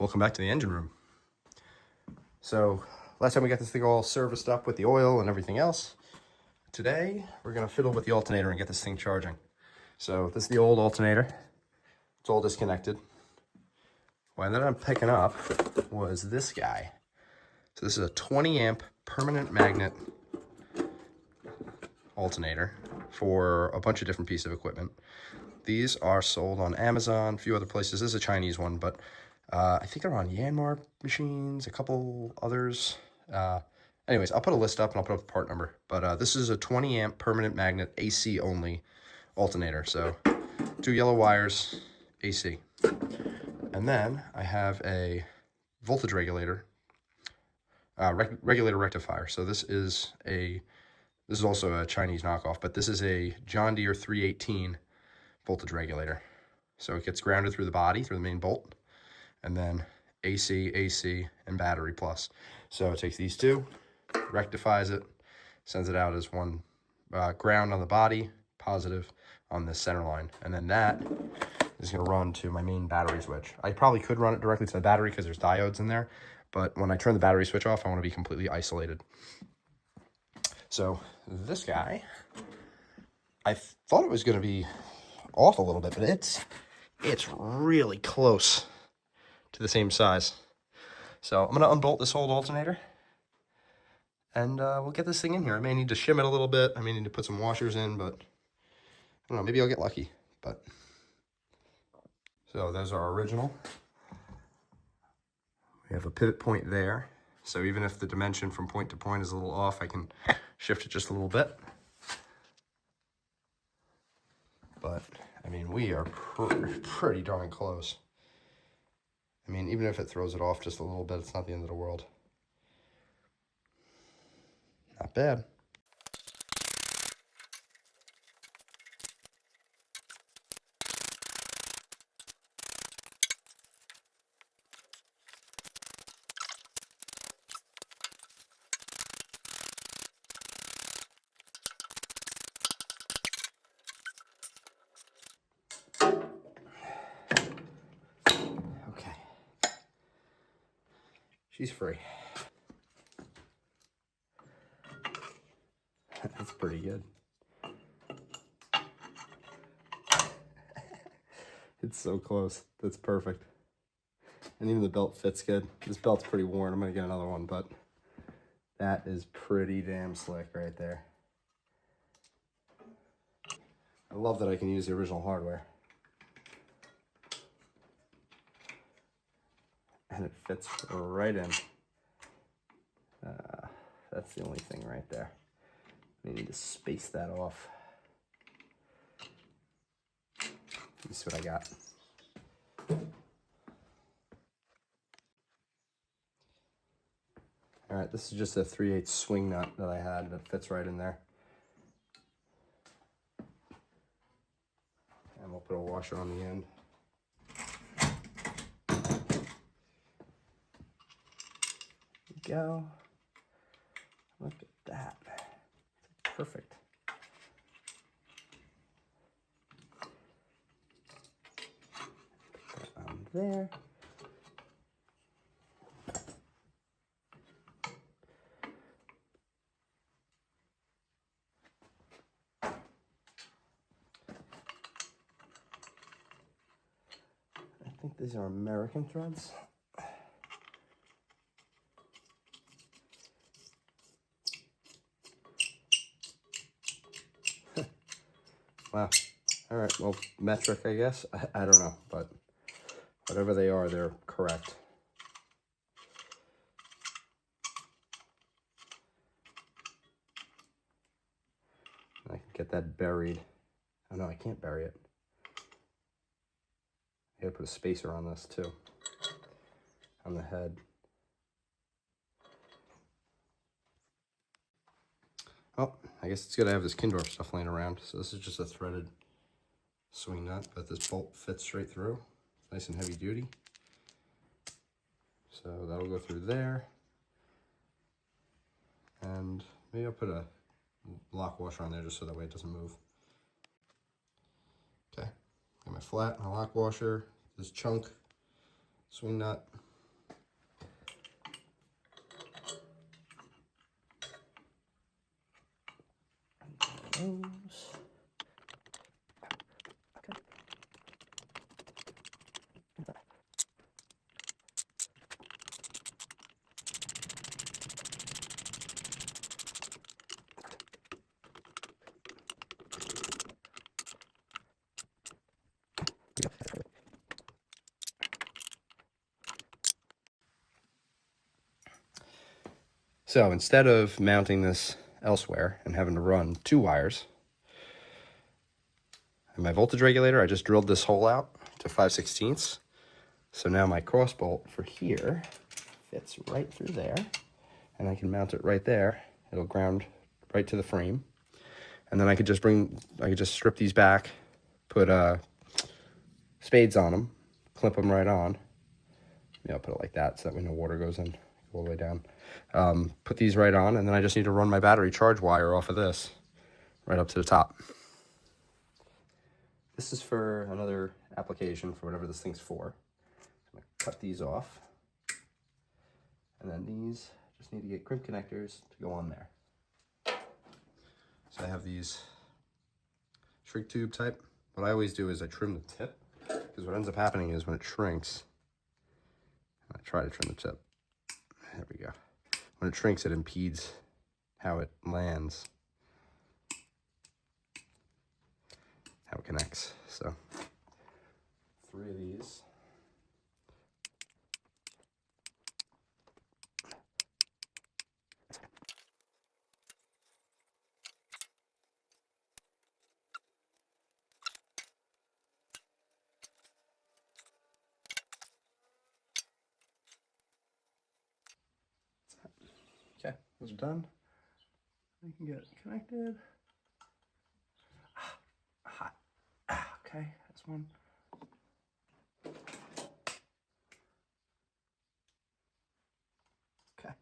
Welcome back to the engine room. So last time we got this thing all serviced up with the oil and everything else. Today we're gonna fiddle with the alternator and get this thing charging. So this is the old alternator. It's all disconnected. What I ended up picking up was this guy. So this is a 20 amp permanent magnet alternator for a bunch of different pieces of equipment. These are sold on Amazon, a few other places. This is a Chinese one, but I think they're on Yanmar machines, a couple others. Anyways, I'll put a list up and I'll put up the part number. But this is a 20 amp permanent magnet AC only alternator. So 2 yellow wires, AC. And then I have a voltage regulator, regulator rectifier. So this is also a Chinese knockoff, but this is a John Deere 318 voltage regulator. So it gets grounded through the body, through the main bolt, and then AC, and battery plus. So it takes these two, rectifies it, sends it out as one ground on the body, positive on the center line. And then that is gonna run to my main battery switch. I probably could run it directly to the battery because there's diodes in there, but when I turn the battery switch off, I wanna be completely isolated. So this guy, I thought it was gonna be off a little bit, but it's really close to the same size. So I'm gonna unbolt this old alternator and we'll get this thing in here. I may need to shim it a little bit. I may need to put some washers in, but I don't know, maybe I'll get lucky. But so those are our original. We have a pivot point there. So even if the dimension from point to point is a little off, I can shift it just a little bit. But I mean, we are pretty darn close. I mean, even if it throws it off just a little bit, it's not the end of the world. Not bad. Okay. She's free. That's pretty good. It's so close. That's perfect. And even the belt fits good. This belt's pretty worn. I'm gonna get another one, but that is pretty damn slick right there. I love that I can use the original hardware. And it fits right in. That's the only thing right there. We need to space that off. This is what I got. All right, this is just a 3/8 swing nut that I had that fits right in there. And we'll put a washer on the end. There we go. Look at that. Perfect. Put that on there. I think these are American threads. Wow. All right, well, metric, I guess. I don't know, but whatever they are, they're correct. I can get that buried. Oh no, I can't bury it. I gotta put a spacer on this too, on the head. Oh, I guess it's good I have this Kindorf stuff laying around. So this is just a threaded swing nut, but this bolt fits straight through. It's nice and heavy duty. So that'll go through there. And maybe I'll put a lock washer on there just so that way it doesn't move. Okay, got my flat, my lock washer, this chunk, swing nut, So instead of mounting this elsewhere and having to run 2 wires, and my voltage regulator, I just drilled this hole out to 5/16. So now my cross bolt for here fits right through there, and I can mount it right there. It'll ground right to the frame. And then I could just strip these back, put spades on them, clip them right on. Maybe I'll put it like that so that way no water goes in all the way down. Put these right on, and then I just need to run my battery charge wire off of this right up to the top. This is for another application for whatever this thing's for. I'm going to cut these off. And then these just need to get crimp connectors to go on there. So I have these shrink tube type. What I always do is I trim the tip, because what ends up happening is when it shrinks, I try to trim the tip. There we go. When it shrinks, it impedes how it lands, how it connects. So 3 of these. Okay, those are done. We can get it connected. Hot. Okay, that's one. Okay.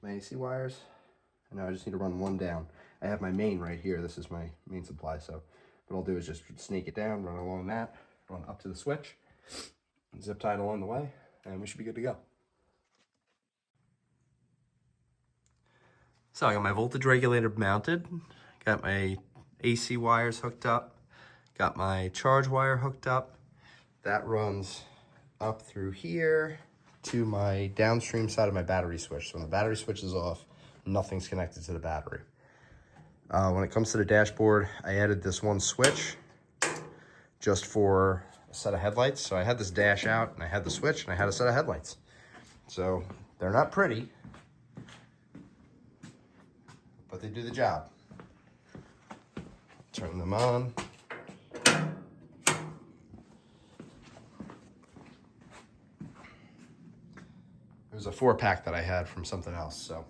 My AC wires. And now I just need to run one down. I have my main right here. This is my main supply. So what I'll do is just snake it down, run along that, run up to the switch, and zip tie it along the way, and we should be good to go. So I got my voltage regulator mounted, got my AC wires hooked up, got my charge wire hooked up. That runs up through here to my downstream side of my battery switch. So when the battery switch is off, nothing's connected to the battery. When it comes to the dashboard, I added this one switch just for a set of headlights. So I had this dash out, and I had the switch, and I had a set of headlights. So they're not pretty, but they do the job. Turn them on. It was a 4-pack that I had from something else, so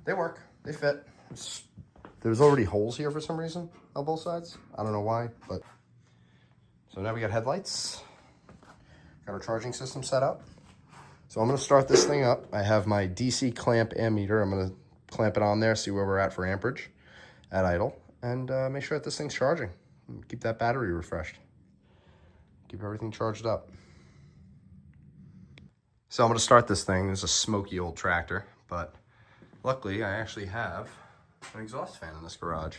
they work, they fit. There's already holes here for some reason on both sides. I don't know why, but. So now we got headlights. Got our charging system set up. So I'm gonna start this thing up. I have my DC clamp ammeter. I'm gonna clamp it on there, see where we're at for amperage at idle, and make sure that this thing's charging. Keep that battery refreshed. Keep everything charged up. So I'm gonna start this thing. It's a smoky old tractor, but luckily I actually have an exhaust fan in this garage.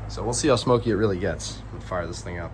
So we'll see how smoky it really gets. We'll fire this thing up.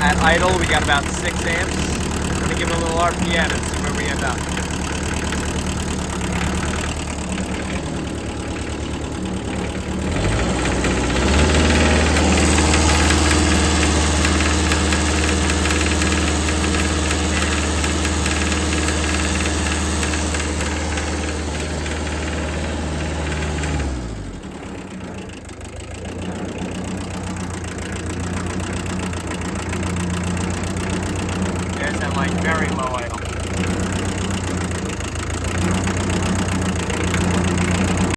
At idle, we got about 6 amps. I'm gonna give it a little RPM and see where we end up. very low idle.